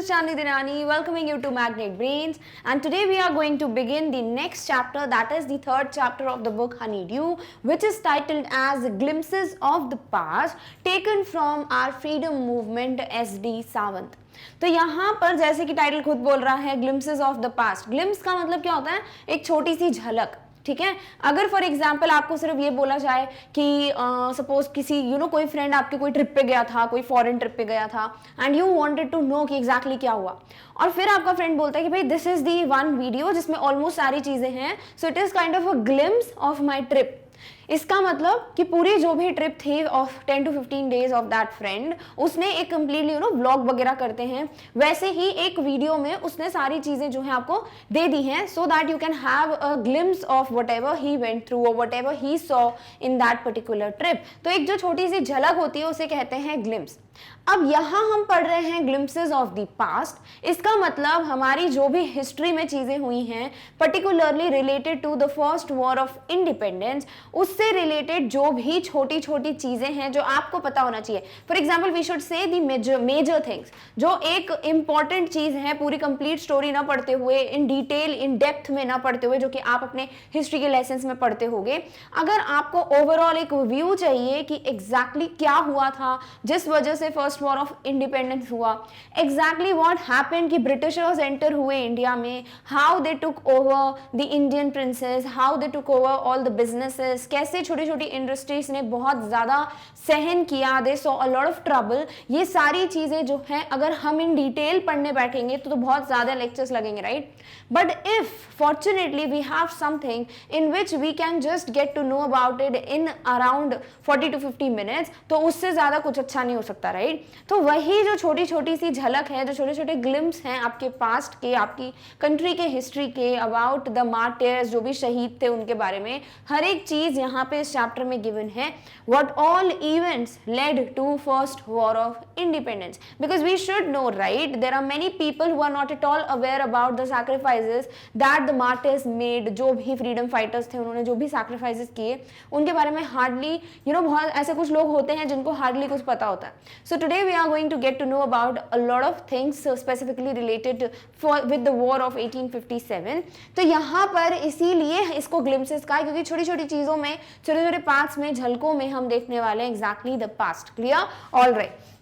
is Chandni Dinani welcoming you to Magnet Brains, and today we are going to begin the next chapter, that is the third chapter of the book Honeydew, which is titled as Glimpses of the Past, taken from our freedom movement SD Sawant. तो यहाँ पर जैसे कि title खुद बोल रहा है glimpses of the past, glimpse का मतलब क्या होता है, एक छोटी सी झलक, ठीक है। अगर फॉर एग्जाम्पल आपको सिर्फ ये बोला जाए कि सपोज किसी कोई फ्रेंड आपके कोई ट्रिप पे गया था, कोई फॉरेन ट्रिप पे गया था, and you wanted to know कि एग्जैक्टली क्या हुआ, और फिर आपका फ्रेंड बोलता है कि भाई this is the one video जिसमें ऑलमोस्ट सारी चीजें हैं, so it is kind of a glimpse of my trip. इसका मतलब कि पूरी जो भी ट्रिप थी of 10 to 15 days of that friend, उसने एक कंप्लीटली व्लॉग वगैरह करते हैं, वैसे ही एक वीडियो में उसने सारी चीजें जो है आपको दे दी हैं, so that you can have a glimpse of what ever he went through और what ever he saw in that particular trip. तो एक जो छोटी सी झलक होती है उसे कहते हैं ग्लिम्स। अब यहां हम पढ़ रहे हैं ग्लिम्सेस ऑफ द पास्ट, इसका मतलब हमारी जो भी हिस्ट्री में चीजें हुई हैं, particularly related to the first war of independence, उससे रिलेटेड जो भी छोटी छोटी चीजें हैं जो आपको पता होना चाहिए। For example we should say the major things, जो एक इंपॉर्टेंट चीज है, पूरी कंप्लीट स्टोरी ना पढ़ते हुए, इन डिटेल इन डेप्थ में ना पढ़ते हुए, जो कि आप अपने हिस्ट्री के लेसन में पढ़ते होंगे। अगर आपको ओवरऑल एक व्यू चाहिए कि एग्जैक्टली क्या हुआ था जिस वजह से फर्स्ट वॉर ऑफ इंडिपेंडेंस हुआ, एग्जैक्टली व्हाट हैपेंड कि ब्रिटिशर्स एंटर हुए इंडिया में, how they took over the Indian princess, how they took over all the businesses, कैसे छोटी छोटी इंडस्ट्रीज ने बहुत ज्यादा सहन किया, they saw a lot of trouble. ये सारी चीजें जो हैं अगर हम इन डिटेल पढ़ने बैठेंगे तो बहुत ज्यादा लेक्चर्स लगेंगे, right. But if fortunately we have something in which we can just get to know about it in around 40 to 50 minutes, तो उससे ज्यादा कुछ अच्छा नहीं हो सकता, राइट। तो वही जो छोटी छोटी सी झलक है, जो छोटे छोटे ग्लिम्स हैं आपके पास्ट के, आपकी कंट्री के हिस्ट्री के, अबाउट द मार्टियर्स, जो भी शहीद थे उनके बारे में, हर एक चीज यहाँ पे इस चैप्टर में गिवन है। What all events led to first war of independence, because we should know, right, there are many people who are not at all aware about the sacrifices that the martyrs made. जो भी freedom fighters थे उन्होंने जो भी sacrifices किए उनके बारे में हार्डली बहुत ऐसे कुछ लोग होते हैं जिनको हार्डली कुछ पता होता है। So today we are going to get to know about a lot of things specifically related with the war of 1857। तो यहाँ पर इसीलिए इसको ग्लिम्सेस का, क्योंकि छोटी छोटी चीजों में, छोटे छोटे पार्ट्स में, झलकों में हम देखने वाले हैं exactly the past. Clear? All right.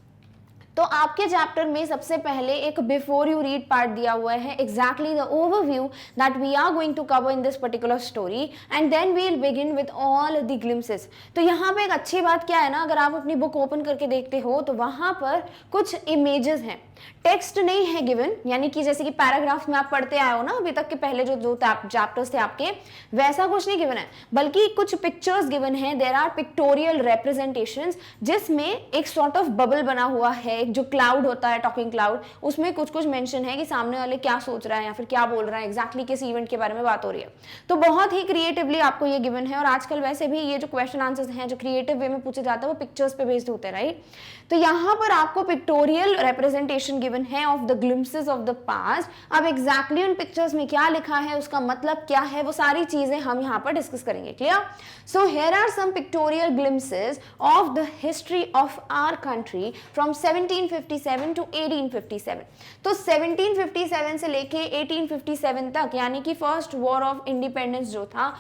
तो आपके चैप्टर में सबसे पहले एक बिफोर यू रीड पार्ट दिया हुआ है, exactly the overview that we are going to cover in this particular story, and then we will begin with all the glimpses. तो यहाँ पे एक अच्छी बात क्या है ना, अगर आप अपनी बुक ओपन करके देखते हो तो वहां पर कुछ इमेजेस हैं, टेक्स्ट नहीं है गिवन, यानी कि जैसे कि पैराग्राफ में आप पढ़ते आए हो ना अभी तक के पहले जो चैप्टर्स थे आपके, वैसा कुछ नहीं गिवन है, बल्कि कुछ पिक्चर्स गिवन है। देयर आर पिक्टोरियल रिप्रेजेंटेशंस, जिसमें एक सॉर्ट ऑफ बबल बना हुआ है, एक जो क्लाउड होता है, टॉकिंग क्लाउड, उसमें कुछ कुछ मेंशन है कि सामने वाले क्या सोच रहा है या फिर क्या बोल रहा है, एग्जैक्टली किस इवेंट के बारे में बात हो रही है। तो बहुत ही क्रिएटिवली आपको ये गिवन है, और आजकल वैसे भी ये जो क्वेश्चन आंसर्स हैं जो क्रिएटिव वे में पूछे जाते हैं वो पिक्चर्स पे बेस्ड होते हैं, राइट। तो यहाँ पर आपको पिक्टोरियल रिप्रेजेंटेशन गिवन है of the glimpses of the past. अब एग्जैक्टली उन पिक्चर्स में क्या लिखा है, उसका मतलब क्या है, वो सारी चीजें हम यहाँ पर डिस्कस करेंगे। Clear? So here are some pictorial glimpses of the history of our country from 1757 to 1857। तो 1757 से लेके 1857 तक, यानी कि फर्स्ट वॉर ऑफ इंडिपेंडेंस जो था,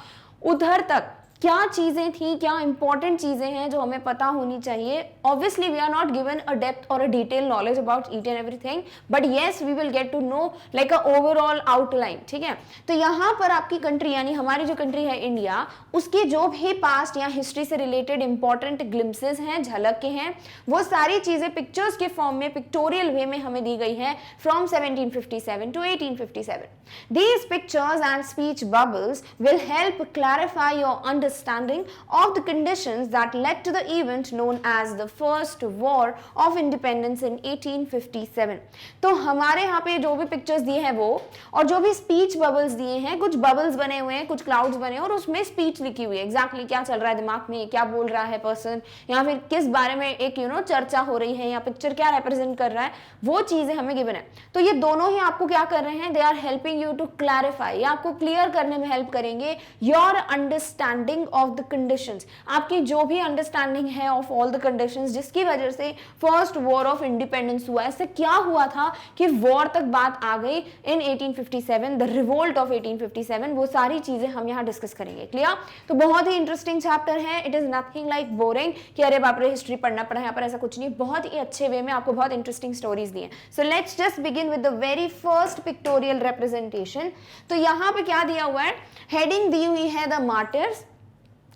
उधर तक क्या चीजें थी, क्या इंपॉर्टेंट चीजें हैं जो हमें पता होनी चाहिए। Obviously we are not given a depth और a detail knowledge about each and everything, but yes we will get to know like a overall outline, ठीक है। तो यहाँ पर आपकी कंट्री, यानी हमारी जो कंट्री है इंडिया, उसकी जो भी पास्ट या हिस्ट्री से रिलेटेड इंपॉर्टेंट ग्लिम्सेस हैं, झलक के हैं, वो सारी चीजें पिक्चर्स के फॉर्म में, पिक्टोरियल वे में हमें दी गई है from 1757 to 1857। These pictures and speech bubbles will help clarify your understanding of the conditions that led to the event known as the First War of Independence in 1857। तो हमारे यहाँ पे जो भी पिक्चर्स दिए हैं वो, और जो भी स्पीच बबल्स दिए हैं, कुछ बबल्स बने हुए हैं, कुछ क्लाउड्स बने हैं, और उसमें स्पीच लिखी हुई है, एग्जैक्टली क्या चल रहा है दिमाग में, क्या बोल रहा है पर्सन, या फिर किस बारे में एक चर्चा हो रही है, या पिक्चर क्या रिप्रेजेंट कर रहा है, वो चीजें हमें गिवन है। तो ये दोनों ही आपको क्या कर रहे हैं, they are helping you to clarify, या आपको क्लियर करने में हेल्प करेंगे your understanding understanding of the conditions, आपकी जो भी अंडरस्टैंडिंग है ऑफ ऑल द कंडीशंस जिसकी वजह से फर्स्ट वॉर ऑफ इंडिपेंडेंस हुआ। ऐसे क्या हुआ था कि वॉर तक बात आ गई इन 1857, द रिवोल्ट ऑफ 1857, वो सारी चीजें हम यहाँ डिस्कस करेंगे। क्लियर? तो बहुत ही इंटरेस्टिंग चैप्टर है, it is nothing like boring कि अरे बाप रे हिस्ट्री पढ़ना पड़ा, यहाँ पर ऐसा कुछ नहीं, बहुत ही अच्छे वे में आपको बहुत इंटरेस्टिंग स्टोरीज दी हैं। So let's just begin with the very first pictorial representation. तो यहाँ पे क्या दिया हुआ है, हेडिंग दी हुई है द मार्टिर्स।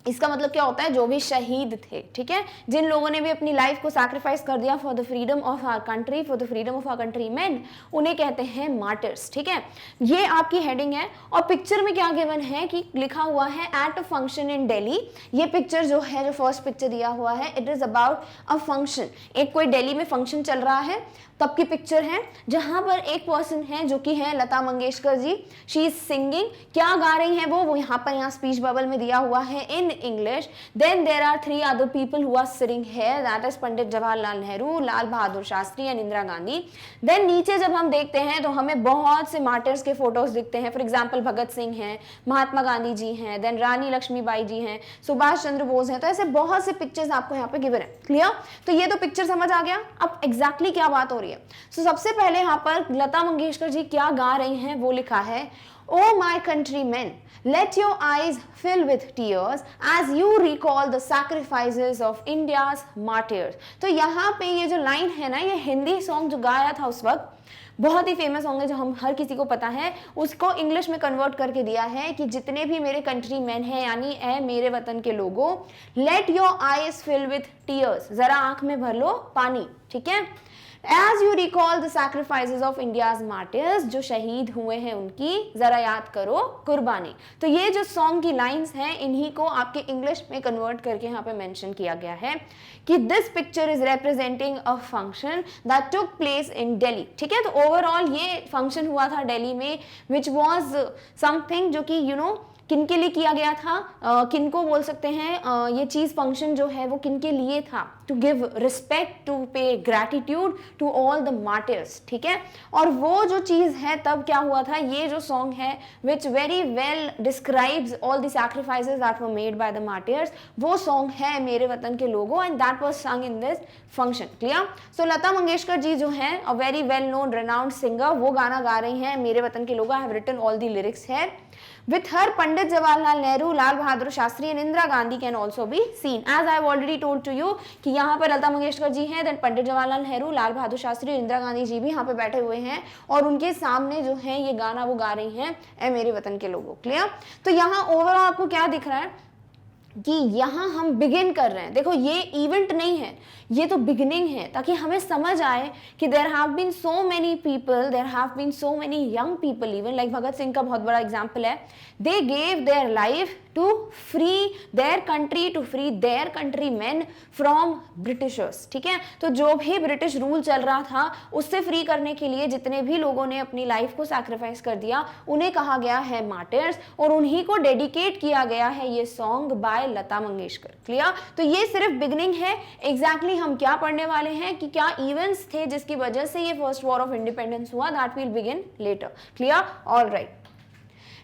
इसका मतलब क्या होता है, जो भी शहीद थे, ठीक है, जिन लोगों ने भी अपनी लाइफ को सैक्रिफाइस कर दिया for the freedom of our country, for the freedom of our country man, उन्हें कहते हैं मार्टर्स। ठीक है, ये आपकी हेडिंग है। और पिक्चर में क्या गिवन है कि लिखा हुआ है at a function in Delhi. ये पिक्चर जो है, जो फर्स्ट पिक्चर दिया हुआ है, it is about a function, एक कोई दिल्ली में फंक्शन चल रहा है तब की पिक्चर है, जहां पर एक पर्सन है जो कि है लता मंगेशकर जी। शी इज सिंगिंग, क्या गा रही है वो यहाँ पर, यहाँ स्पीच बबल में दिया हुआ है in English. Then there are 3 other people who are sitting here, that is Pandit Jawaharlal Nehru, Lal Bahadur Shastri and Indira Gandhi. Then नीचे जब हम देखते हैं तो हमें बहुत से मार्टर्स के फोटोज दिखते हैं। फॉर एग्जाम्पल भगत सिंह हैं, महात्मा गांधी जी हैं, देन रानी लक्ष्मीबाई जी हैं, सुभाष चंद्र बोस हैं। तो ऐसे बहुत से पिक्चर्स आपको यहाँ पे गिवन है। क्लियर? तो ये तो पिक्चर समझ आ गया। अब एग्जैक्टली क्या बात हो रही है, सो सबसे पहले यहाँ पर लता मंगेशकर जी क्या गा रही हैं वो लिखा है, ओ माई countryman, let your eyes fill with tears as you recall the sacrifices of India's martyrs। तो यहाँ पे ये जो लाइन है ना, ये हिंदी सॉन्ग जो गाया था उस वक्त, बहुत ही फेमस सॉन्ग है जो हम हर किसी को पता है, उसको इंग्लिश में कन्वर्ट करके दिया है कि जितने भी मेरे कंट्री मैन हैं, यानी ए मेरे वतन के लोगों, let your eyes fill with tears, जरा आंख में भर लो पानी। ठीक है, As you recall the sacrifices of India's martyrs, जो शहीद हुए हैं उनकी जरा याद करो कुर्बानी। तो ये जो सॉन्ग की लाइंस हैं, इन्हीं को आपके इंग्लिश में कन्वर्ट करके यहाँ पे मेंशन किया गया है कि this picture is representing a function that took place in Delhi. ठीक है, तो ओवरऑल ये फंक्शन हुआ था दिल्ली में, विच वॉज समथिंग जो कि किनके लिए किया गया था, किनको बोल सकते हैं, ये चीज फंक्शन जो है वो किनके लिए था, टू गिव रिस्पेक्ट, टू पे ग्रैटिट्यूड टू ऑल द मार्टिर्स। ठीक है, और वो जो चीज है तब क्या हुआ था, ये जो सॉन्ग है which very well describes all the sacrifices that were made by the martyrs, वो सॉन्ग है मेरे वतन के लोगों, एंड दैट वाज सung in this function. Clear? So Lata Mangeshkar ji जो है a very well known renowned singer, वो गाना गा रही हैं मेरे वतन के लोगों। I have written all the lyrics है। With her, Pandit Jawaharlal Nehru, Lal Bahadur Shastri and Indira Gandhi can also be seen. As I have already told to you कि यहाँ पर लता मंगेशकर जी हैं, then पंडित जवाहरलाल नेहरू, लाल बहादुर शास्त्री और इंदिरा गांधी जी भी यहाँ पे बैठे हुए हैं, और उनके सामने जो है ये गाना वो गा रही हैं, ए मेरे वतन के लोगों। क्लियर? तो यहाँ ओवरऑल आपको क्या दिख रहा है कि यहाँ हम बिगिन कर रहे हैं। देखो ये इवेंट नहीं है, ये तो बिगिनिंग है, ताकि हमें समझ आए कि there have been so many people, there have been so many young people, even like Bhagat Singh का बहुत बड़ा एग्जाम्पल है, they gave their life to free their country, to free their country man from Britishers. ठीक है, तो जो भी British rule चल रहा था उससे फ्री करने के लिए जितने भी लोगों ने अपनी लाइफ को सैक्रिफाइस कर दिया, उन्हें कहा गया है मार्टिर्स, और उन्हीं को डेडिकेट किया गया है ये song by Lata Mangeshkar. Clear? तो ये सिर्फ बिगिनिंग है। एग्जैक्टली हम क्या पढ़ने वाले हैं कि क्या इवेंट्स थे जिसकी वजह से ये फर्स्ट वॉर ऑफ इंडिपेंडेंस हुआ, that will begin later. Clear? All right.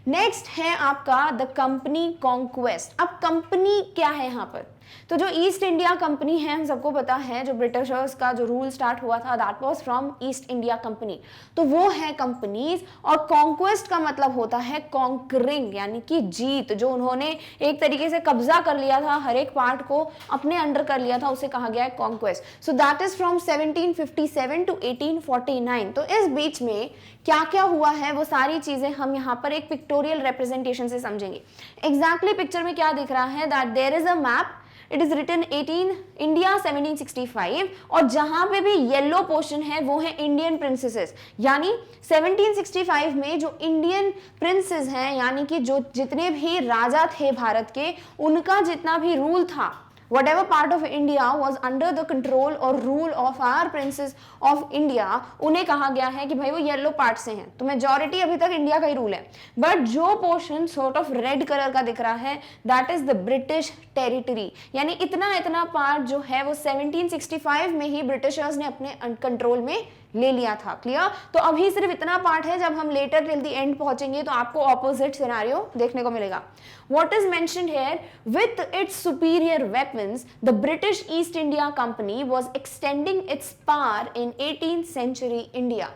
Next है आपका द कंपनी कॉन्क्वेस्ट। अब कंपनी क्या है यहाँ पर, तो जो ईस्ट इंडिया कंपनी है, हम सबको पता है जो ब्रिटिशर्स का जो रूल स्टार्ट हुआ था, that was from east India company, तो वो है कंपनीज। और कॉन्क्वेस्ट का मतलब होता है कॉन्करिंग, यानी कि जीत, जो उन्होंने एक तरीके से कब्जा कर लिया था, हर एक पार्ट को अपने अंडर कर लिया था, उसे कहा गया है conquest. So that is from 1757 to 1849। तो इस बीच में क्या क्या हुआ है वो सारी चीजें हम यहाँ पर एक पिक्टोरियल रिप्रेजेंटेशन से समझेंगे। एग्जैक्टली पिक्चर में क्या दिख रहा है, that there is a map, it is written 18 India 1765, और जहां पे भी येलो पोर्शन है वो है इंडियन प्रिंसेसेस, यानी 1765 में जो इंडियन प्रिंसेस हैं, यानी कि जो जितने भी राजा थे भारत के, उनका जितना भी रूल था, whatever part of India was under the control or rule of our princes of India, उन्हें कहा गया है कि भाई वो येलो पार्ट से हैं, तो मेजॉरिटी अभी तक इंडिया का ही रूल है, बट जो portion sort of red colour का दिख रहा है, that is the British territory, यानी इतना इतना पार्ट जो है वो 1765 में ही ब्रिटिशर्स ने अपने कंट्रोल में ले लिया था। क्लियर? तो अभी सिर्फ इतना पार्ट है, जब हम लेटर टिल द एंड पहुंचेंगे तो आपको ऑपोजिट सिनेरियो देखने को मिलेगा। What is mentioned here, with its superior weapons, the British East India Company was extending its power in 18th century India.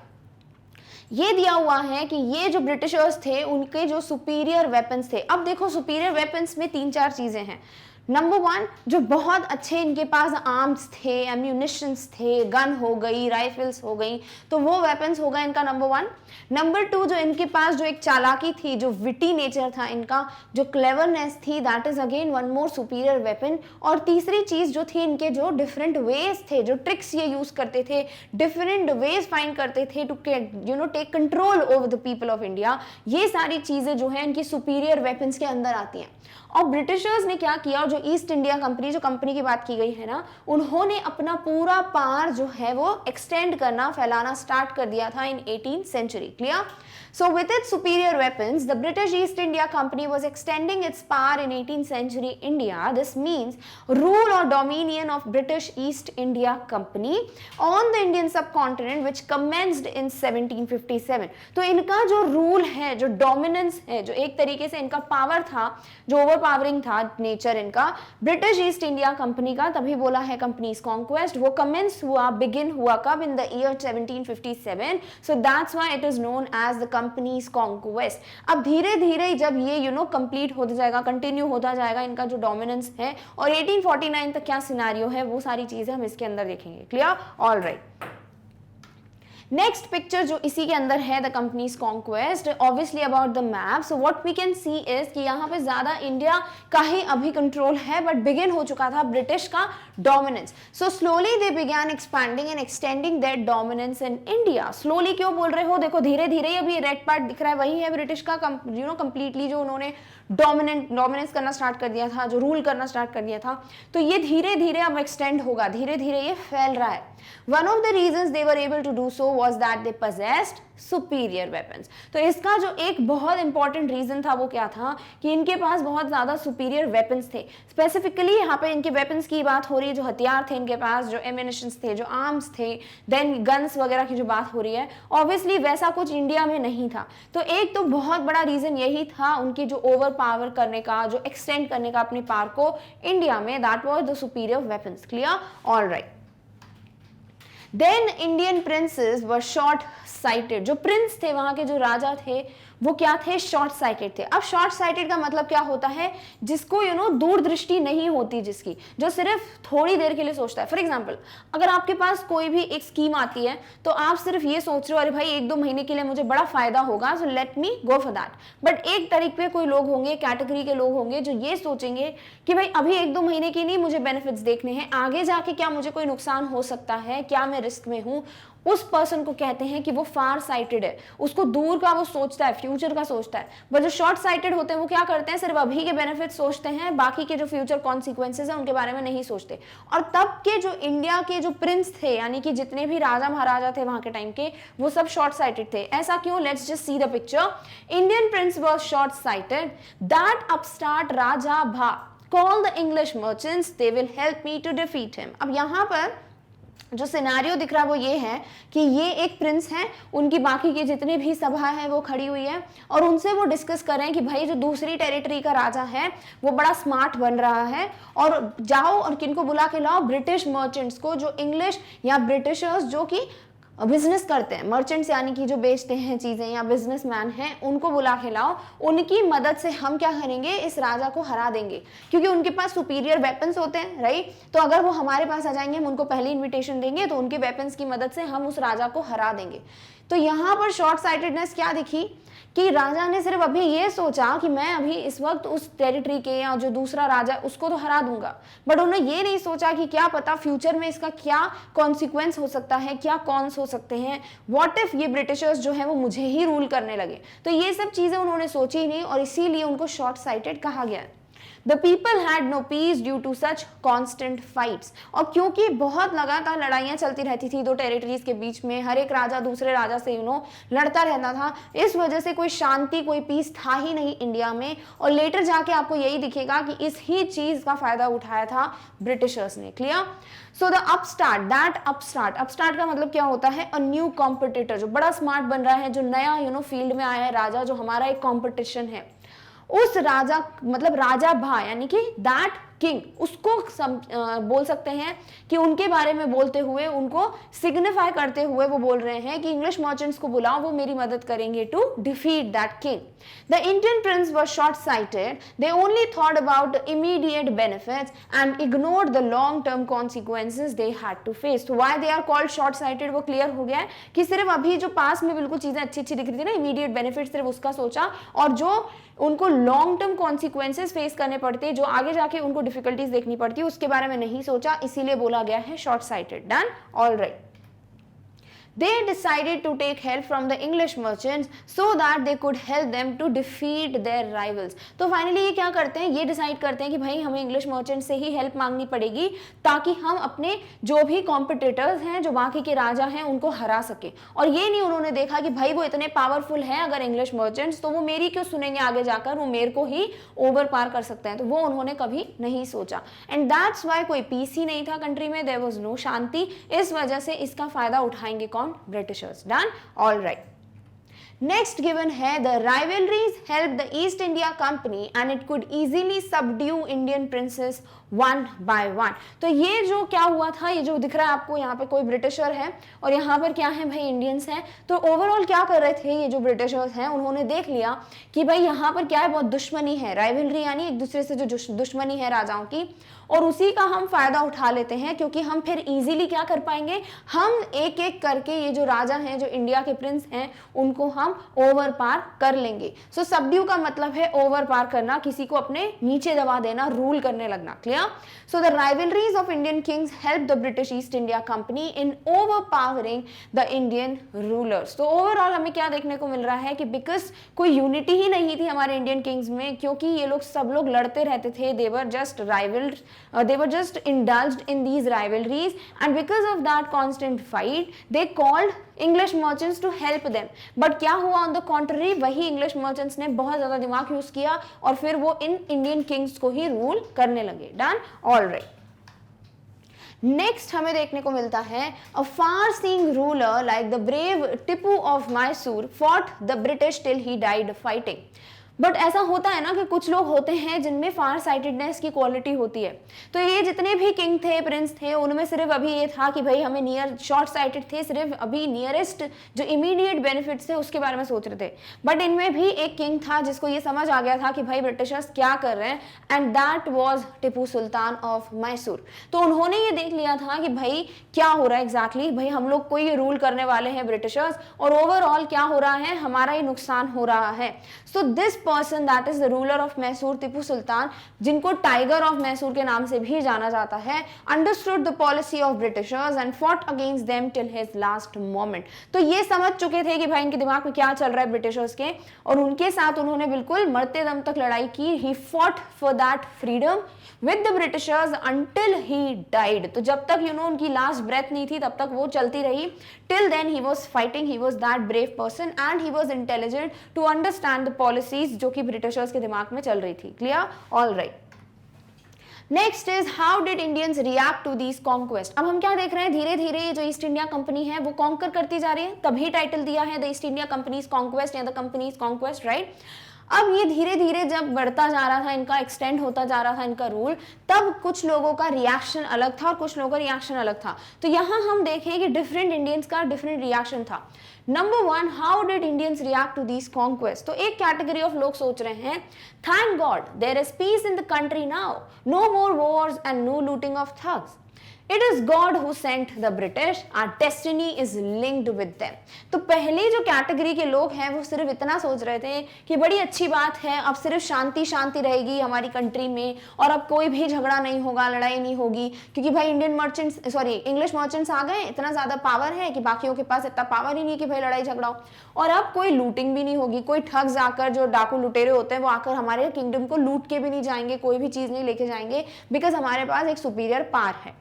ये दिया हुआ है कि ये जो ब्रिटिशर्स थे उनके जो सुपीरियर वेपन्स थे। अब देखो सुपीरियर वेपन्स में 3-4 चीजें हैं। नंबर 1, जो बहुत अच्छे इनके पास आर्म्स थे, एम्यूनिशंस थे, गन हो गई, राइफल्स हो गई, तो वो वेपन्स होगा इनका नंबर 1। नंबर 2, जो इनके पास जो एक चालाकी थी, जो विटी नेचर था इनका, जो क्लेवरनेस थी, that is again one more superior weapon. और तीसरी चीज जो थी, इनके जो डिफरेंट वेज थे, जो ट्रिक्स ये यूज करते थे, डिफरेंट वेज फाइंड करते थे to take control over the people of India, ये सारी चीजें जो है इनकी सुपीरियर वेपन्स के अंदर आती हैं। और ब्रिटिशर्स ने क्या किया, जो ईस्ट इंडिया कंपनी, जो कंपनी की बात की गई है ना, उन्होंने अपना पूरा पावर जो है वो एक्सटेंड करना, फैलाना स्टार्ट कर दिया था in 18th century. Clear? So with its superior weapons, the British East India Company was extending its power in 18th century India. This means rule or dominion of British East India Company on the Indian subcontinent, which commenced in 1757. तो इनका जो rule है, जो dominance है, जो एक तरीके से इनका पावर था, जो ओवर पावरिंग था नेचर इनका, ब्रिटिश ईस्ट इंडिया कंपनी का, तभी बोला है कंपनीज कॉन्क्वेस्ट, वो कमेंस हुआ, बिगिन हुआ कब? In the year 1757. So that's why it is known as the companies conquest. अब धीरे धीरे जब ये कंप्लीट होता जाएगा, कंटिन्यू होता जाएगा इनका जो डोमिनेंस है, और 1849 तक क्या सिनेरियो है, वो सारी चीजें हम इसके अंदर देखेंगे। Clear? All right. Next picture जो इसी के अंदर है, the company's conquest, obviously about the map. So what we can see is कि यहाँ पे ज्यादा इंडिया का ही अभी कंट्रोल है, बट बिगिन हो चुका था ब्रिटिश का dominance. So slowly they began expanding and extending that dominance in India. Slowly क्यों बोल रहे हो? देखो धीरे धीरे, अभी रेड पार्ट दिख रहा है, वही है ब्रिटिश का कंप्लीटली जो उन्होंने डोमिनेंस करना स्टार्ट कर दिया था, जो रूल करना स्टार्ट कर दिया था। तो ये धीरे धीरे अब एक्सटेंड होगा, धीरे धीरे ये फैल रहा है। One of the reasons they were able to do so was that they possessed superior weapons. तो इसका जो एक बहुत इंपॉर्टेंट रीजन था वो क्या था कि इनके पास बहुत ज्यादा सुपीरियर वेपन्स थे। स्पेसिफिकली यहाँ पे इनके वेपन्स की बात हो रही है, जो हथियार थे इनके पास, जो एमिनेशंस थे, जो आर्म्स थे, देन गन्स वगैरह की जो बात हो रही है, ऑब्वियसली वैसा कुछ इंडिया में नहीं था। तो एक तो बहुत बड़ा रीजन यही था उनकी जो ओवर पावर करने का, जो एक्सटेंड करने का अपनी पावर को इंडिया में, that was the superior weapons. Clear? All right. Then Indian princes were short sighted. जो प्रिंस थे, वहां के जो राजा थे, वो क्या थे? शॉर्ट साइटेड थे। अब शॉर्ट साइटेड का मतलब क्या होता है? जिसको दूरदृष्टि नहीं होती, जिसकी जो सिर्फ थोड़ी देर के लिए सोचता है। फॉर एग्जाम्पल, अगर आपके पास कोई भी एक स्कीम आती है तो आप सिर्फ ये सोच रहे हो, अरे भाई 1-2 महीने के लिए मुझे बड़ा फायदा होगा, so let me go for that. But एक तरीके के कोई लोग होंगे, कैटेगरी के लोग होंगे, जो ये सोचेंगे कि भाई अभी 1-2 महीने की नहीं, मुझे बेनिफिट्स देखने हैं, आगे जाके क्या मुझे कोई नुकसान हो सकता है, क्या मैं रिस्क में हूं। उस पर्सन को कहते हैं कि वो फार साइटेड है, उसको दूर का वो सोचता है, फ्यूचर का सोचता है। बट जो शॉर्ट साइटेड होते हैं वो क्या करते हैं? सिर्फ अभी के बेनिफिट सोचते हैं, बाकी के जो फ्यूचर कॉन्सिक्वेंसेस हैं उनके बारे में नहीं सोचते। और तब के जो इंडिया के जो प्रिंस थे, यानी कि जितने भी राजा महाराजा थे वहां के टाइम के, वो सब शॉर्ट साइटेड थे। ऐसा क्यों? Let's just see the picture. Indian prince was short sighted. That upstart raja भा call the English merchants, they will help me to defeat him. अब यहाँ पर जो सिनेरियो दिख रहा है वो ये है कि ये एक प्रिंस है, उनकी बाकी की जितनी भी सभा है वो खड़ी हुई है, और उनसे वो डिस्कस कर रहे हैं कि भाई जो दूसरी टेरिटरी का राजा है वो बड़ा स्मार्ट बन रहा है, और जाओ और किनको बुला के लाओ? ब्रिटिश मर्चेंट्स को, जो इंग्लिश या ब्रिटिशर्स जो कि बिजनेस करते हैं, मर्चेंट्स यानी कि जो बेचते हैं चीजें, या बिजनेसमैन हैं, उनको बुला के लाओ। उनकी मदद से हम क्या करेंगे? इस राजा को हरा देंगे, क्योंकि उनके पास सुपीरियर वेपन्स होते हैं, राइट? तो अगर वो हमारे पास आ जाएंगे, हम उनको पहले इन्विटेशन देंगे, तो उनके वेपन्स की मदद से हम उस राजा को हरा देंगे। तो यहाँ पर शॉर्ट साइटेडनेस क्या दिखी कि राजा ने सिर्फ अभी ये सोचा कि मैं अभी इस वक्त उस टेरिटरी के या जो दूसरा राजा है उसको तो हरा दूंगा, बट उन्होंने ये नहीं सोचा कि क्या पता फ्यूचर में इसका क्या कॉन्सिक्वेंस हो सकता है, क्या कॉन्स हो सकते हैं, व्हाट इफ ये ब्रिटिशर्स जो है वो मुझे ही रूल करने लगे। तो ये सब चीजें उन्होंने सोची ही नहीं, और इसीलिए उनको शॉर्ट साइटेड कहा गया है। The people had no peace due to such constant fights, और क्योंकि बहुत लगातार लड़ाइयां चलती रहती थी दो टेरिटरीज के बीच में, हर एक राजा दूसरे राजा से लड़ता रहता था, इस वजह से कोई शांति कोई पीस था ही नहीं इंडिया में। और लेटर जाके आपको यही दिखेगा कि इस ही चीज का फायदा उठाया था ब्रिटिशर्स ने। Clear? So the upstart, that upstart का मतलब क्या होता है? अ न्यू कॉम्पिटिटर, जो बड़ा स्मार्ट बन रहा है, जो नया फील्ड में आया है राजा, जो हमारा एक कॉम्पिटिशन है, उस राजा मतलब राजा भा यानी कि दैट किंग, उसको बोल सकते हैं कि उनके बारे में बोलते हुए, उनको सिग्निफाई करते हुए वो बोल रहे हैं कि इंग्लिश मर्चेंट्स को बुलाओ, वो मेरी मदद करेंगे to defeat that king. The Indian prince were short sighted, they only thought about immediate benefits and ignored the long term consequences they had to face. तो why they are called short sighted वो clear हो गया है कि सिर्फ अभी जो पास में बिल्कुल चीजें अच्छी अच्छी दिख रही थी ना, इमीडिएट बेनिफिट, सिर्फ उसका सोचा, और जो उनको लॉन्ग टर्म कॉन्सिक्वेंसेज फेस करने पड़ते, जो आगे जाके उनको डिफिकल्टीज देखनी पड़ती, उसके बारे में नहीं सोचा, इसीलिए बोला गया है short sighted. Done? Alright. They decided to take help from the English merchants so that they could help them to defeat their rivals. तो फाइनली ये क्या करते हैं? ये डिसाइड करते हैं कि भाई हमें इंग्लिश मर्चेंट से ही हेल्प मांगनी पड़ेगी ताकि हम अपने जो भी कॉम्पिटिटर्स हैं, जो बाकी के राजा हैं, उनको हरा सके। और ये नहीं उन्होंने देखा कि भाई वो इतने पावरफुल है अगर इंग्लिश मर्चेंट्स, तो वो मेरी क्यों सुनेंगे आगे जाकर, वो मेरे को ही ओवर पार कर सकते हैं, तो वो उन्होंने कभी नहीं सोचा। एंड दैट्स वाई कोई पीस ही नहीं था कंट्री में, देयर वाज नो शांति, इस वजह से इसका फायदा उठाएंगे कौन? Britishers. Done? All right. Next given है the rivalries help the East India Company and it could easily subdue Indian princes one by one. तो ये जो क्या हुआ था, ये जो दिख रहा है आपको यहाँ पे कोई ब्रिटिशर है और यहाँ पर क्या है भाई इंडियंस हैं, तो ओवरऑल क्या कर रहे थे ये जो ब्रिटिशर्स हैं, उन्होंने देख लिया कि भाई यहाँ पर क्या है, बहुत दुश्मनी है, राइवलरी यानी एक दूसरे से जो दुश्मनी है राजाओं की, और उसी का हम फायदा उठा लेते हैं क्योंकि हम फिर इजीली क्या कर पाएंगे, हम एक एक करके ये जो राजा हैं, जो इंडिया के प्रिंस हैं, उनको हम ओवर पार कर लेंगे। सो सबड्यू का मतलब है ओवर पार करना, किसी को अपने नीचे दबा देना, रूल करने लगना। Clear? So the rivalries of Indian Kings help the British east India company in overpowering the Indian rulers. तो ओवरऑल हमें क्या देखने को मिल रहा है कि बिकॉज कोई यूनिटी ही नहीं थी हमारे इंडियन किंग्स में, क्योंकि ये लोग सब लोग लड़ते रहते थे, they were just indulged in these rivalries, and because of that constant fight they called English merchants to help them. But क्या हुआ, on the contrary, वही English merchants ने बहुत ज्यादा दिमाग यूज किया और फिर वो इन इंडियन किंग्स को ही रूल करने लगे। डन? ऑलराइट। नेक्स्ट हमें देखने को मिलता है a far seeing ruler like the brave Tipu of Mysore fought the British till he died fighting. But ऐसा होता है ना कि कुछ लोग होते हैं जिनमें फार साइटेडनेस की क्वालिटी होती है, तो ये जितने भी किंग थे, प्रिंस थे, उनमें सिर्फ अभी ये था कि भाई हमें नियर शॉर्ट साइटेड थे, सिर्फ अभी नियरेस्ट जो इमीडिएट बेनिफिट्स थे उसके बारे में सोच रहे थे। बट इनमें भी एक किंग था जिसको ये समझ आ गया था कि भाई ब्रिटिशर्स क्या कर रहे हैं, and that was Tipu Sultan of Mysore. तो उन्होंने ये देख लिया था कि भाई क्या हो रहा है एग्जैक्टली, भाई हम लोग को ये रूल करने वाले हैं ब्रिटिशर्स, और ओवरऑल क्या हो रहा है, हमारा ही नुकसान हो रहा है। So this person that is the ruler of Mysore, Tipu Sultan, जिनको टाइगर ऑफ मैसूर के नाम से भी जाना जाता है, understood the policy of Britishers and fought against them till his last moment. तो ये समझ चुके थे कि भाई इनके दिमाग में क्या चल रहा है ब्रिटिशर्स के, और उनके साथ उन्होंने बिल्कुल मरते दम तक लड़ाई की। He fought for that freedom with the Britishers until he died. तो जब तक उनकी लास्ट ब्रेथ नहीं थी तब तक वो चलती रही। Till then he was fighting, he was that brave person and he was intelligent to understand the policies जो कि ब्रिटिशर्स के दिमाग में चल रही थी। Clear? All right. Next is how did Indians react to these conquest. अब हम क्या देख रहे हैं, धीरे धीरे जो ईस्ट इंडिया कंपनी है वो कॉन्कर करती जा रही है, तभी टाइटल दिया है the East India companies conquest या द कंपनीज कॉन्क्वेस्ट, राइट। अब ये धीरे धीरे जब बढ़ता जा रहा था, इनका एक्सटेंड होता जा रहा था इनका रूल, तब कुछ लोगों का रिएक्शन अलग था और कुछ लोगों का रिएक्शन अलग था। तो यहाँ हम देखें कि डिफरेंट इंडियंस का डिफरेंट रिएक्शन था। Number one, how did Indians react to these conquest. तो एक कैटेगरी ऑफ लोग सोच रहे हैं, thank God there is peace in the country now, no more wars and no looting of thugs. It is God who sent the British, our destiny is linked with them. तो पहले जो category के लोग हैं वो सिर्फ इतना सोच रहे थे कि बड़ी अच्छी बात है, अब सिर्फ शांति शांति रहेगी हमारी कंट्री में और अब कोई भी झगड़ा नहीं होगा, लड़ाई नहीं होगी, क्योंकि भाई इंग्लिश मर्चेंट्स आ गए, इतना ज्यादा पावर है कि बाकियों के पास इतना पावर ही नहीं कि भाई लड़ाई झगड़ा हो। और अब कोई लूटिंग भी नहीं होगी, कोई ठग आकर, जो डाकू लुटेरे होते हैं वो आकर हमारे किंगडम को लूट के भी नहीं जाएंगे, कोई भी चीज नहीं लेके जाएंगे, बिकॉज हमारे पास एक सुपीरियर पावर है।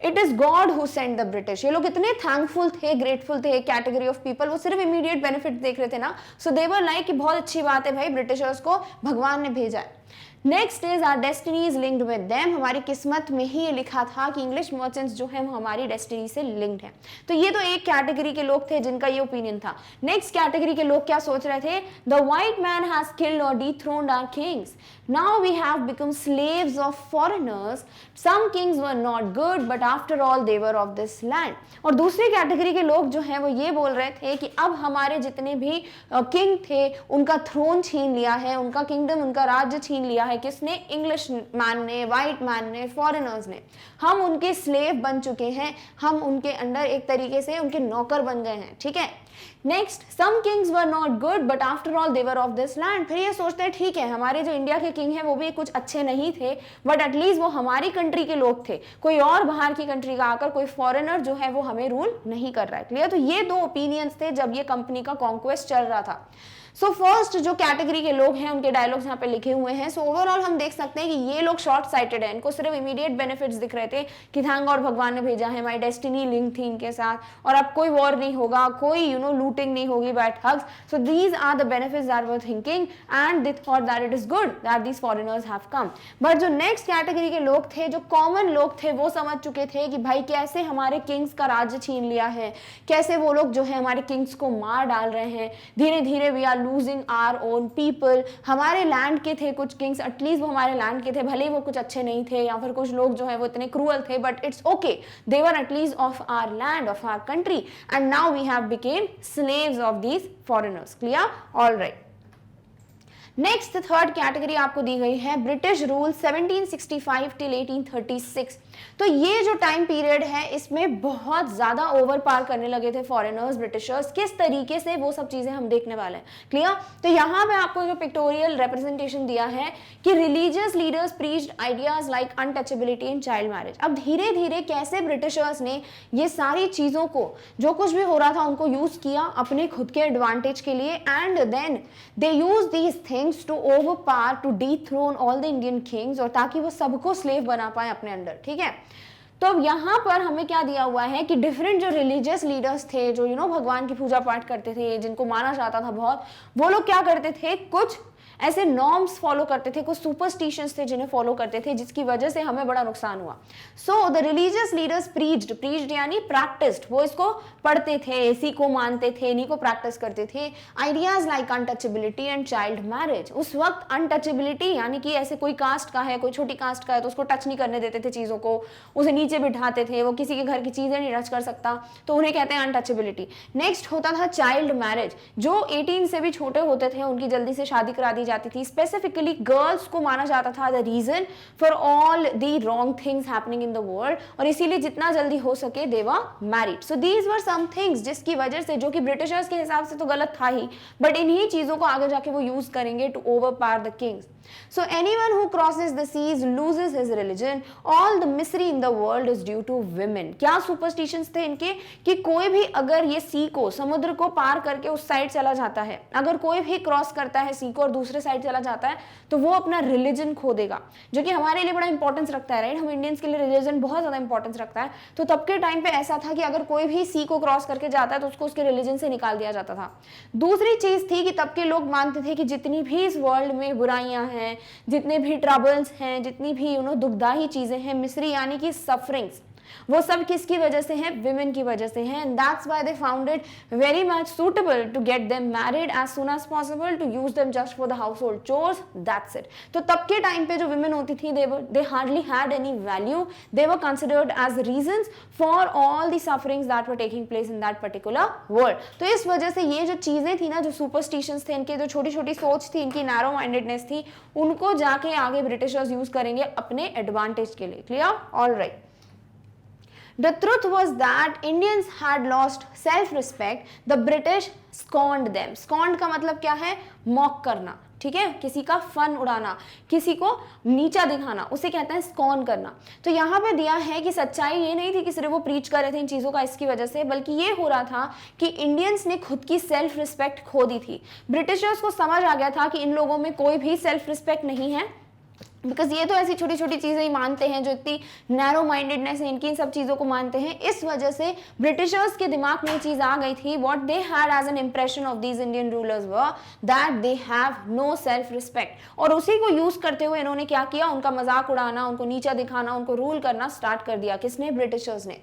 It is God who sent the British. ये लोग इतने थैंकफुल थे, ग्रेटफुल थे, कैटेगरी ऑफ पीपल, वो सिर्फ इमीडिएट बेनिफिट देख रहे थे ना, सो दे वर लाइक कि बहुत अच्छी बात है भाई, ब्रिटिशर्स को भगवान ने भेजा है। Next is our destiny is linked with them. हमारी किस्मत में ही ये लिखा था कि इंग्लिश मर्चेंट्स जो है वो हमारी डेस्टिनी से लिंक्ड है। तो ये तो एक कैटेगरी के लोग थे जिनका ये ओपिनियन था। नेक्स्ट कैटेगरी के लोग क्या सोच रहे थे? The white man has killed और dethroned our kings, now we have become slaves of foreigners, some kings were not good but after all they were of this land. और दूसरी कैटेगरी के लोग जो हैं वो ये बोल रहे थे कि अब हमारे जितने भी किंग थे उनका थ्रोन छीन लिया है, उनका किंगडम, उनका राज्य छीन लिया है। किसने? इंग्लिश मैन ने, व्हाइट मैन ने, फॉरेनर्स ने। हम उनके स्लेव बन चुके हैं, हम उनके अंडर एक तरीके से उनके नौकर बन गए हैं, ठीक है। Next, some kings were not good but after all they were of this land. फिर ये सोचते हैं ठीक है, हमारे जो इंडिया के किंग हैं वो भी कुछ अच्छे नहीं थे, बट एटलीस्ट वो हमारी कंट्री के लोग थे, कोई और बाहर की कंट्री का आकर कोई फॉरेनर जो है वो हमें रूल नहीं कर रहा है। क्लियर? तो ये दो ओपिनियंस थे जब ये कंपनी का कॉन्क्वेस्ट चल रहा था। सो फर्स्ट जो कैटेगरी के लोग हैं उनके डायलॉग्स यहाँ पे लिखे हुए हैं। सो ओवरऑल हम देख सकते हैं कि ये लोग शॉर्ट साइटेड हैं, इनको सिर्फ इमीडिएट बेनिफिट्स दिख रहे थे कि थैंक गॉड भगवान ने भेजा है, हमारी डेस्टिनी लिंक थी इनके साथ, और अब कोई वॉर नहीं होगा, कोई लूटिंग नहीं होगी by thugs. So these are the benefits that were thinking and they thought that it is good that these foreigners have come. But जो नेक्स्ट कैटेगरी के लोग थे, जो कॉमन लोग थे, वो समझ चुके थे कि भाई कैसे हमारे किंग्स का राज्य छीन लिया है, कैसे वो लोग जो है हमारे किंग्स को मार डाल रहे हैं, धीरे धीरे we are losing our own people. हमारे लैंड के थे कुछ किंग्स, एटलीस्ट वो हमारे लैंड के थे, भले ही वो कुछ अच्छे नहीं थे या फिर कुछ लोग जो है वो इतने क्रूअल थे, but it's okay, they were at least of our land, of our country, and now we have become slaves of these foreigners. Clear? All right. Next third category आपको दी गई है ब्रिटिश रूल 1765 टिल 1836। तो ये जो time period है इसमें बहुत ज्यादा ओवर पार करने लगे थे फॉरेनर्स, ब्रिटिशर्स, किस तरीके से, वो सब चीजें हम देखने वाले हैं। क्लियर? तो यहाँ पे आपको जो पिक्टोरियल रिप्रेजेंटेशन दिया है कि religious leaders preached ideas like untouchability and child marriage. अब धीरे धीरे कैसे ब्रिटिशर्स ने ये सारी चीजों को, जो कुछ भी हो रहा था उनको यूज किया अपने खुद के एडवांटेज के लिए, and then they use these things to overpower, to dethrone all the Indian kings, और ताकि वो सबको स्लेव बना पाए अपने अंडर। ठीक है? तो अब यहाँ पर हमें क्या दिया हुआ है कि डिफरेंट जो रिलीजियस लीडर्स थे, जो भगवान की पूजा पाठ करते थे, जिनको माना जाता था बहुत, वो लोग क्या करते थे, कुछ ऐसे नॉर्म्स फॉलो करते थे, कुछ सुपरस्टिशंस थे जिन्हें फॉलो करते थे, जिसकी वजह से हमें बड़ा नुकसान हुआ। So the religious leaders preached यानी प्रैक्टिस्ड, वो इसको पढ़ते थे, इसी को मानते थे, इन्हीं को प्रैक्टिस करते थे, ideas like untouchability and child marriage. उस वक्त अनटचेबिलिटी यानी कि ऐसे कोई कास्ट का है, कोई छोटी कास्ट का है तो उसको टच नहीं करने देते थे चीजों को, उसे नीचे बिठाते थे, वो किसी के घर की चीजें नहीं टच कर सकता, तो उन्हें कहते हैं अनटचेबिलिटी। नेक्स्ट होता था चाइल्ड मैरिज, जो 18 से भी छोटे होते थे उनकी जल्दी से शादी करा दी जाती थी। स्पेसिफिकली गर्ल्स को माना जाता था the reason for all the wrong things happening in the world, और इसीलिए जितना जल्दी हो सके they were married. So these were some things जिसकी वजह से, जो कि ब्रिटिशर्स के हिसाब से तो गलत था ही, बट इन्हीं चीजों को आगे जाके वो यूज करेंगे to overpower the kings. So anyone who crosses the seas loses his religion. All the misery in the world is due to women. क्या सुपरस्टिशंस थे इनके कि कोई भी अगर ये सी को, समुद्र को पार करके उस साइड चला जाता है, अगर कोई भी क्रॉस करता है सी को और दूसरे साइड चला जाता है, तो वो अपना रिलीजन खो देगा, जो कि हमारे लिए बड़ा इंपॉर्टेंस रखता है, राइट? हम इंडियंस के लिए रिलीजन बहुत ज्यादा इंपॉर्टेंस रखता है। तो तब के टाइम पे ऐसा था कि अगर कोई भी सी को क्रॉस करके जाता है तो उसको उसके रिलीजन से निकाल दिया जाता था। दूसरी चीज थी कि तब के लोग मानते थे कि जितनी भी इस वर्ल्ड में बुराइयां हैं, जितने भी ट्रबल्स हैं, जितनी भी दुखदाई चीजें हैं, मिसरी यानी कि सफरिंग्स, वो सब किसकी वजह से है? विमेन की वजह से है। And that's why they found it very much suitable to get them married as soon as possible, to use them just for the household chores, that's it. तो तब के टाइम पे जो विमेन होती थी, they hardly had any value, they were considered as reasons for all the sufferings that were taking place in that particular world. तो इस वजह से ये जो चीजें थी ना, जो सुपरस्टिशंस थे इनके, जो छोटी छोटी सोच थी इनकी, नैरो माइंडेडनेस थी, उनको जाके आगे ब्रिटिशर्स यूज करेंगे अपने एडवांटेज के लिए। Clear? All right. The truth was that Indians had lost self-respect. The British scorned them. Scorned का मतलब क्या है? मॉक करना, ठीक है, किसी का फन उड़ाना, किसी को नीचा दिखाना, उसे कहते हैं स्कॉन करना। तो यहाँ पे दिया है कि सच्चाई ये नहीं थी कि सिर्फ वो प्रीच कर रहे थे इन चीज़ों का इसकी वजह से, बल्कि ये हो रहा था कि इंडियंस ने खुद की सेल्फ रिस्पेक्ट खो दी थी। ब्रिटिशर्स को समझ आ गया था कि इन लोगों में कोई भी सेल्फ रिस्पेक्ट नहीं है, बिकॉज ये तो ऐसी छोटी छोटी चीज़ें ही मानते हैं, जो इतनी नैरो माइंडेडनेस है इनकी, इन सब चीज़ों को मानते हैं। इस वजह से ब्रिटिशर्स के दिमाग में ये चीज़ आ गई थी, what they had as an impression of these Indian rulers were that they have no self respect, और उसी को यूज करते हुए इन्होंने क्या किया, उनका मजाक उड़ाना, उनको नीचा दिखाना, उनको रूल करना स्टार्ट कर दिया। किसने? ब्रिटिशर्स ने।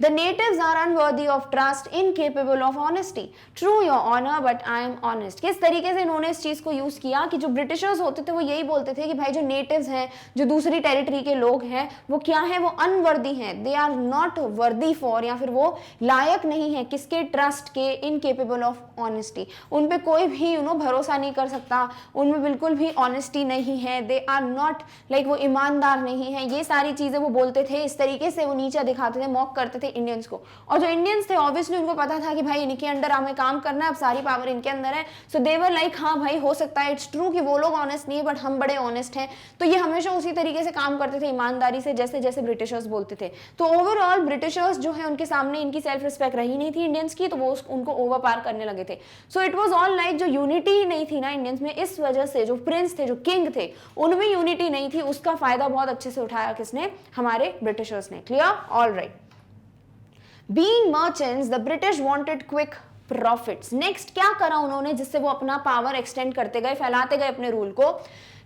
The natives are unworthy of trust, incapable of honesty, true your honour but I am honest. किस तरीके से इन्होंने इस चीज़ को यूज किया कि जो ब्रिटिशर्स होते थे वो यही बोलते थे कि भाई जो नेटिव हैं, जो दूसरी टेरिटरी के लोग हैं, वो क्या है, वो अनवर्दी हैं, they are not worthy for, या फिर वो लायक नहीं है किसके? ट्रस्ट के, इनकेपेबल ऑफ ऑनेस्टी, उन पे कोई भी भरोसा नहीं कर सकता, उनमें बिल्कुल भी ऑनेस्टी नहीं है, दे आर नॉट लाइक, वो ईमानदार नहीं है, ये सारी चीजें वो बोलते थे। इस तरीके से वो नीचा दिखाते थे, मॉक करते थे इंडियंस को। और जो इंडियंस थे ऑब्वियसली उनको पता था कि भाई इनके अंडर हमें काम करना है, अब सारी पावर इनके अंदर है, सो दे वर लाइक हाँ भाई हो सकता है, इट्स ट्रू कि वो लोग ऑनेस्ट नहीं है बट हम बड़े ऑनेस्ट हैं। तो ये हमेशा उसी तरीके से काम करते थे, ईमानदारी से, जैसे जैसे ब्रिटिशर्स बोलते थे। तो ओवरऑल ब्रिटिशर्स जो है उनके सामने इनकी सेल्फ रिस्पेक्ट रही नहीं थी इंडियंस की, तो वो उनको ओवर पार करने लगे थे। So it was all like, जो यूनिटी ही नहीं थी ना इंडियंस में, इस वजह से जो प्रिंस थे, जो किंग थे, उनमें यूनिटी नहीं थी, उसका फायदा बहुत अच्छे से उठाया किसने? हमारे ब्रिटिशर्स ने। Clear? All right. Being merchants the British wanted quick profits. Next क्या करा उन्होंने जिससे वो अपना पावर एक्सटेंड करते गए, फैलाते गए अपने रूल को?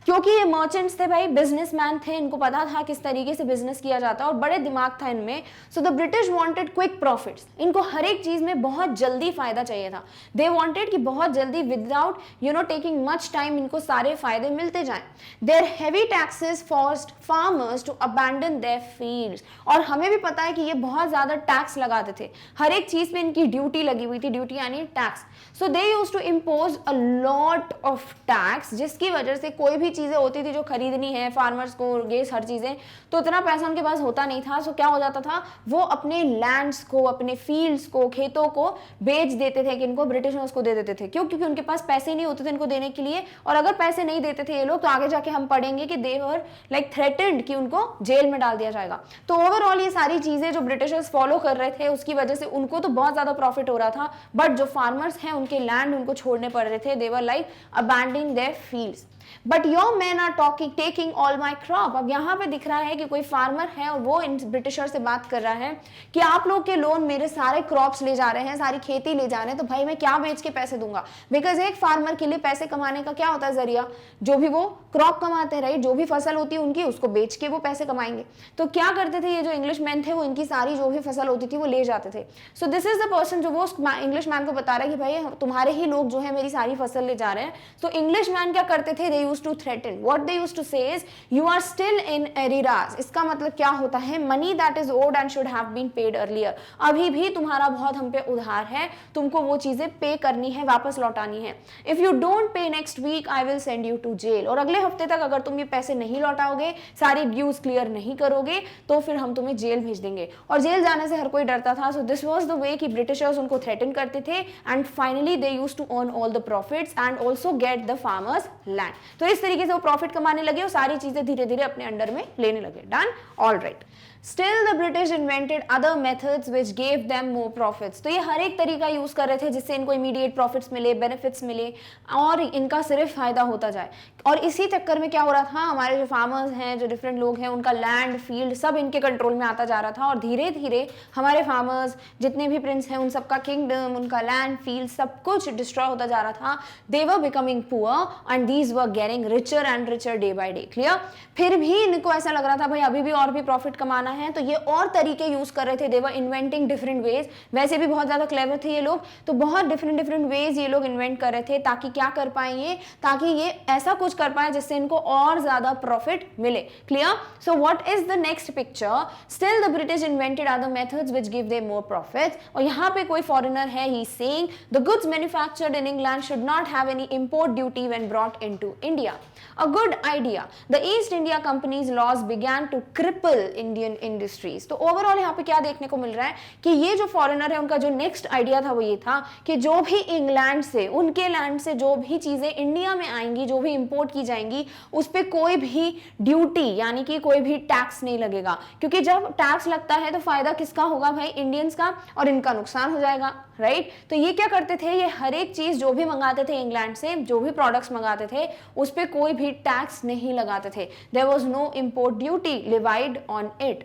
क्योंकि ये मर्चेंट्स थे भाई, बिजनेसमैन थे, इनको पता था किस तरीके से बिजनेस किया जाता है और बड़े दिमाग था इनमें। So the British wanted quick profits, इनको हर एक चीज में बहुत जल्दी फायदा चाहिए था। दे वांटेड कि बहुत जल्दी विदाउट टेकिंग मच टाइम इनको सारे फायदे मिलते जाएं। Their heavy taxes forced farmers to abandon their fields, और हमें भी पता है कि ये बहुत ज्यादा टैक्स लगाते थे, हर एक चीज पे इनकी ड्यूटी लगी हुई थी, ड्यूटी यानी tax. So they used to impose a lot of tax, जिसकी वजह से कोई भी चीजें होती थी जो खरीदनी है फार्मर्स को, गेस हर चीजें, तो इतना पैसा उनके पास होता नहीं था। सो क्या हो जाता था, वो अपने लैंड्स को, अपने फील्ड्स को, खेतों को बेच देते थे, कि इनको ब्रिटिशर्स को दे देते थे। क्यों? क्योंकि उनके पास पैसे नहीं होते थे इनको देने के लिए, और अगर पैसे नहीं देते थे ये लोग तो आगे जाके हम पढ़ेंगे कि दे वर लाइक थ्रेटेंड कि उनको जेल में डाल दिया जाएगा। तो ओवरऑल ये सारी चीजें जो ब्रिटिशर्स फॉलो कर रहे थे उसकी वजह से उनको तो बहुत ज्यादा प्रॉफिट हो रहा था, बट जो फार्मर्स हैं उनके लैंड उनको छोड़ने पड़ रहे थे, they were like abandoning their fields. But your man are talking taking all my crop. अब यहाँ पे दिख रहा है कि कोई फार्मर है और वो इन ब्रिटिशर से बात कर रहा है कि आप लोग के लोन मेरे सारे क्रॉप्स ले जा रहे हैं, सारी खेती ले जा रहे हैं, तो भाई मैं क्या बेच के पैसे दूंगा? बिकॉज एक फार्मर के लिए पैसे कमाने का क्या होता है जरिया? जो भी वो क्रॉप कमाते हैं, राइट, जो भी फसल होती है उनकी, उसको बेच के वो पैसे कमाएंगे। तो क्या करते थे ये जो इंग्लिश मैन थे, वो इनकी सारी जो भी फसल होती थी वो ले जाते थे। सो दिस इज द पर्सन जो वो इंग्लिश मैन को बता रहा है कि भाई तुम्हारे ही लोग जो है मेरी सारी फसल ले जा रहे हैं। तो इंग्लिश मैन क्या करते थे? They used to threaten. What they used to say is you are still in arrears। इसका मतलब क्या होता है? money that is owed and should have been paid earlier। अभी भी तुम्हारा बहुत हम पे उधार है, तुमको वो चीजें पे करनी है, वापस लौटानी है। If you don't pay next week I will send you to jail। और अगले हफ्ते तक अगर तुम ये पैसे नहीं लौटाओगे, सारी ड्यूज क्लियर नहीं करोगे, तो फिर हम तुम्हें जेल भेज देंगे। और जेल जाने से हर कोई डरता था। So this was the way कि ब्रिटिशर्स उनको थ्रेटन करते थे, and finally they used to earn all the profits and also get the farmers land. तो इस तरीके से वो प्रॉफिट कमाने लगे और सारी चीजें धीरे धीरे अपने अंडर में लेने लगे। Done? All right. Still the British invented other methods which gave them more profits। तो ये हर एक तरीका यूज कर रहे थे जिससे इनको इमीडिएट प्रॉफिट्स मिले, बेनिफिट्स मिले, और इनका सिर्फ फायदा होता जाए। और इसी चक्कर में क्या हो रहा था, हमारे जो फार्मर्स हैं, जो डिफरेंट लोग हैं, उनका लैंड, फील्ड सब इनके कंट्रोल में आता जा रहा था, और धीरे धीरे हमारे फार्मर्स, जितने भी प्रिंस हैं, उन सबका किंगडम, उनका लैंड, फील्ड सब कुछ डिस्ट्रॉय होता जा रहा था। They were becoming poor and these were getting richer and richer day by day. Clear? फिर भी इनको ऐसा लग रहा था भाई अभी भी और भी प्रॉफिट कमाना है, तो ये और तरीके यूज कर रहे थे। They were inventing different ways. वैसे भी बहुत ज्यादा क्लेवर थे ये लोग, तो बहुत डिफरेंट वेज ये लोग इन्वेंट कर रहे थे, ताकि क्या कर पाए ये, ताकि ये ऐसा कुछ कर पाए जिससे इनको और ज्यादा प्रॉफिट मिले। Clear? So what is the next picture? Still the British invented other methods which give them more profits. और यहाँ पे कोई फॉरेनर है, he is saying the goods manufactured in England should not have any import duty when brought into India. A good idea. The East India Company's laws began to cripple Indian industries. तो overall यहाँ पे क्या देखने को मिल रहा है कि ये जो फॉरेनर है उनका जो नेक्स्ट आइडिया था वो ये था कि जो भी इंग्लैंड से, उनके लैंड से जो भी चीजें इंडिया में आएंगी, जो भी इंपोर्ट की जाएंगी, उस पर कोई भी ड्यूटी यानी कि कोई भी टैक्स नहीं लगेगा, क्योंकि जब टैक्स लगता है तो फायदा किसका होगा भाई, इंडियंस का, और इनका नुकसान हो जाएगा, राइट। तो ये क्या करते थे, ये हर एक चीज जो भी मंगाते थे इंग्लैंड से, जो भी प्रोडक्ट्स मंगाते थे उस पर कोई भी टैक्स नहीं लगाते थे। There was no import duty levied on it,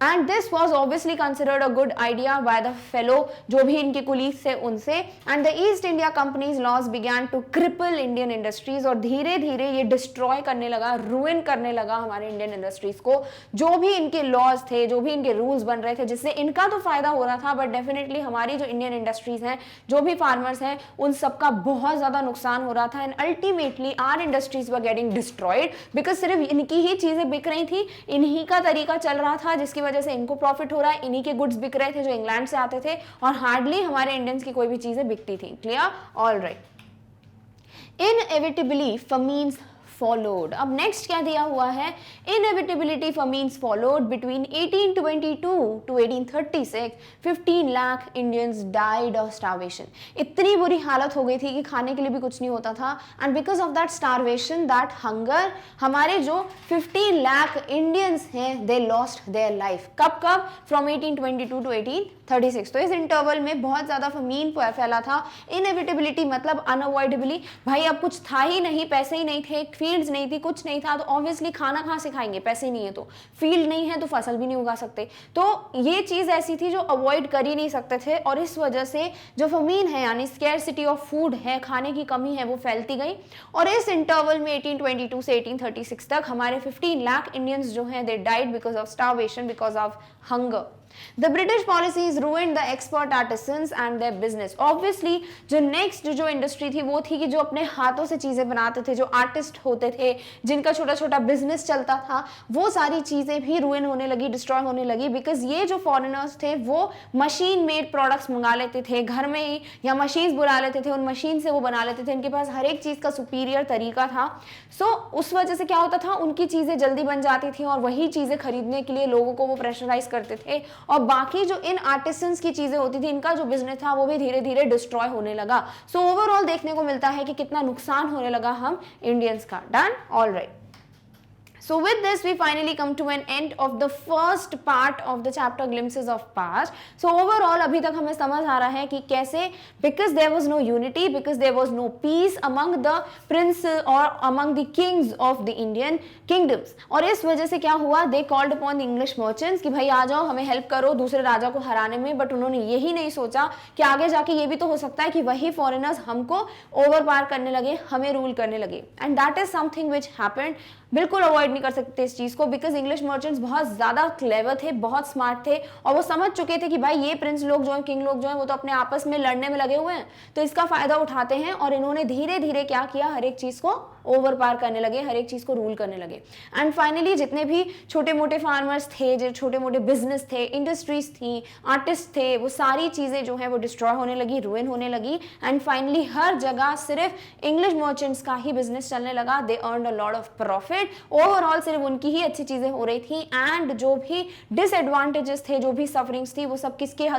and this was obviously considered a good idea by the fellow जो भी इनके कुलीग्स थे उनसे, and the East India Company's laws began to cripple Indian industries, और धीरे धीरे ये destroy करने लगा, रुइन करने लगा हमारे इंडियन इंडस्ट्रीज को। जो भी इनके लॉज थे, जो भी इनके रूल्स बन रहे थे, जिससे इनका तो फायदा हो रहा था, बट डेफिनेटली हमारी जो इंडियन इंडस्ट्रीज हैं, जो भी फार्मर्स हैं, उन सबका बहुत ज्यादा नुकसान हो रहा था, and ultimately our industries were getting destroyed, because सिर्फ इनकी ही चीजें बिक रही थी, इन्हीं का तरीका चल रहा था, जिसकी वजह से इनको प्रॉफिट हो रहा है, इन्हीं के गुड्स बिक रहे थे जो इंग्लैंड से आते थे, और हार्डली हमारे इंडियंस की कोई भी चीजें बिकती थी। Clear? All right. Inevitably famines followed। अब नेक्स्ट क्या दिया हुआ है, inevitability famines followed between 1822 to 1836 15 lakh Indians died of starvation. इतनी बुरी हालत हो गई थी कि खाने के लिए भी कुछ नहीं होता था, and because of that starvation, that hunger, हमारे जो 15 लाख इंडियंस हैं दे लॉस्ट देयर लाइफ। कब कब? From 1822 to 1836। तो इस इंटरवल में बहुत ज्यादा फमीन फैला था। इनएविटेबिलिटी मतलब अनअवॉइडेबली, भाई अब कुछ था ही नहीं, पैसे ही नहीं थे, फील्ड्स नहीं थी, कुछ नहीं था, तो ऑब्वियसली खाना कहाँ से खाएंगे, पैसे नहीं है तो, फील्ड नहीं है तो फसल भी नहीं उगा सकते। तो ये चीज ऐसी थी जो अवॉइड कर ही नहीं सकते थे, और इस वजह से जो फमीन है यानी स्कैरसिटी ऑफ फूड है, खाने की कमी है, वो फैलती गई। और इस इंटरवल में 1822 से 1836 तक हमारे 15 लाख इंडियंस जो हैं they died because of starvation, because of hunger. The British policies ruined the export artisans and their business। Obviously जो नेक्स्ट जो इंडस्ट्री थी वो थी कि जो अपने हाथों से चीजें बनाते थे, जो आर्टिस्ट होते थे, जिनका छोटा छोटा बिजनेस चलता था, वो सारी चीजें भी रुइन होने लगी, डिस्ट्रॉय होने लगी, बिकॉज ये जो फॉरेनर्स थे वो मशीन मेड प्रोडक्ट्स मंगा लेते थे घर में ही, या मशीन्स बुला लेते थे, उन मशीन से वो बना लेते थे, इनके पास हर एक चीज का सुपीरियर तरीका था। सो उस वजह से क्या होता था, उनकी चीजें जल्दी बन जाती थी, और वही चीजें खरीदने के लिए लोगों को वो प्रेशराइज करते थे, और बाकी जो इन आर्टिसंस की चीजें होती थी, इनका जो बिजनेस था वो भी धीरे धीरे डिस्ट्रॉय होने लगा। सो ओवरऑल देखने को मिलता है कि कितना नुकसान होने लगा हम इंडियंस का। Done? All right. So with this we finally come to an end of the first part of the chapter glimpses of past। So overall अभी तक हमें समझ आ रहा है कि कैसे because there was no unity, because there was no peace among the princes or among the kings of the Indian kingdoms, और इस वजह से क्या हुआ, they called upon the English merchants कि भाई आ जाओ हमें हेल्प करो दूसरे राजा को हराने में, बट उन्होंने यही नहीं सोचा कि आगे जाके ये भी तो हो सकता है कि वही फॉरेनर्स हमको ओवर पार करने लगे, हमें रूल करने लगे, and that is something which happened. बिल्कुल अवॉइड नहीं कर सकते इस चीज को, बिकॉज इंग्लिश मर्चेंट्स बहुत ज्यादा क्लेवर थे, बहुत स्मार्ट थे, और वो समझ चुके थे कि भाई ये प्रिंस लोग जो है, किंग लोग जो है, वो तो अपने आपस में लड़ने में लगे हुए हैं, तो इसका फायदा उठाते हैं, और इन्होंने धीरे धीरे क्या किया, हर एक चीज को ओवर पार करने लगे, हर एक चीज को रूल करने लगे। एंड फाइनली जितने भी छोटे मोटे फार्मर्स थे, जो छोटे मोटे बिजनेस थे, इंडस्ट्रीज थी, आर्टिस्ट थे, वो सारी चीजें जो है वो डिस्ट्रॉय होने लगी, रुइन होने लगी, एंड फाइनली हर जगह सिर्फ इंग्लिश मर्चेंट्स का ही बिजनेस चलने लगा। They earned a lot of profit. Overall सिर्फ उनकी ही अच्छी चीजें हो रही थी, एंड जो भी डिसएडवांटेजेस थे, जो भी सफरिंग्स थी, वो सब किसके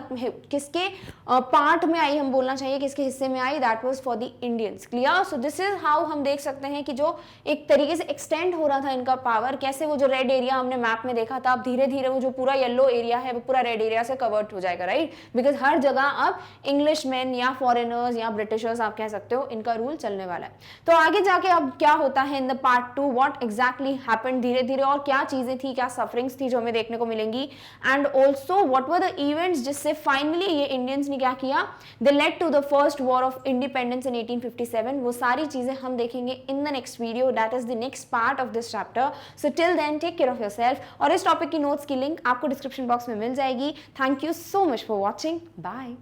किसके पार्ट में आई, हम बोलना चाहिए किसके हिस्से में आई, that was for the Indians. Clear? So this is how हम देख सकते हैं कि जो एक तरीके से एक्सटेंड हो रहा था इनका पावर, कैसे वो जो रेड एरिया हमने मैप में देखा था, अब धीरे धीरे वो जो पूरा येलो एरिया है वो पूरा रेड एरिया से कवर्ड हो जाएगा, राइट, बिकॉज हर जगह अब इंग्लिश मैन या फॉरेनर्स या ब्रिटिशर्स आप कह सकते हो, इनका रूल चलने वाला है। तो आगे जाके अब क्या होता है in the part 2, what exactly happened धीरे धीरे, और क्या चीजें थी, क्या सफरिंग्स थी जो हमें देखने को मिलेंगी, and also what were the events जिससे फाइनली ये इंडियंस ने क्या किया, they led to the first war of independence in 1857। वो सारी चीजें हम देखेंगे in the next video, that is the next part of this chapter. So till then take care of yourself, और इस टॉपिक की नोट्स की लिंक आपको डिस्क्रिप्शन बॉक्स में मिल जाएगी। Thank you so much for watching, bye.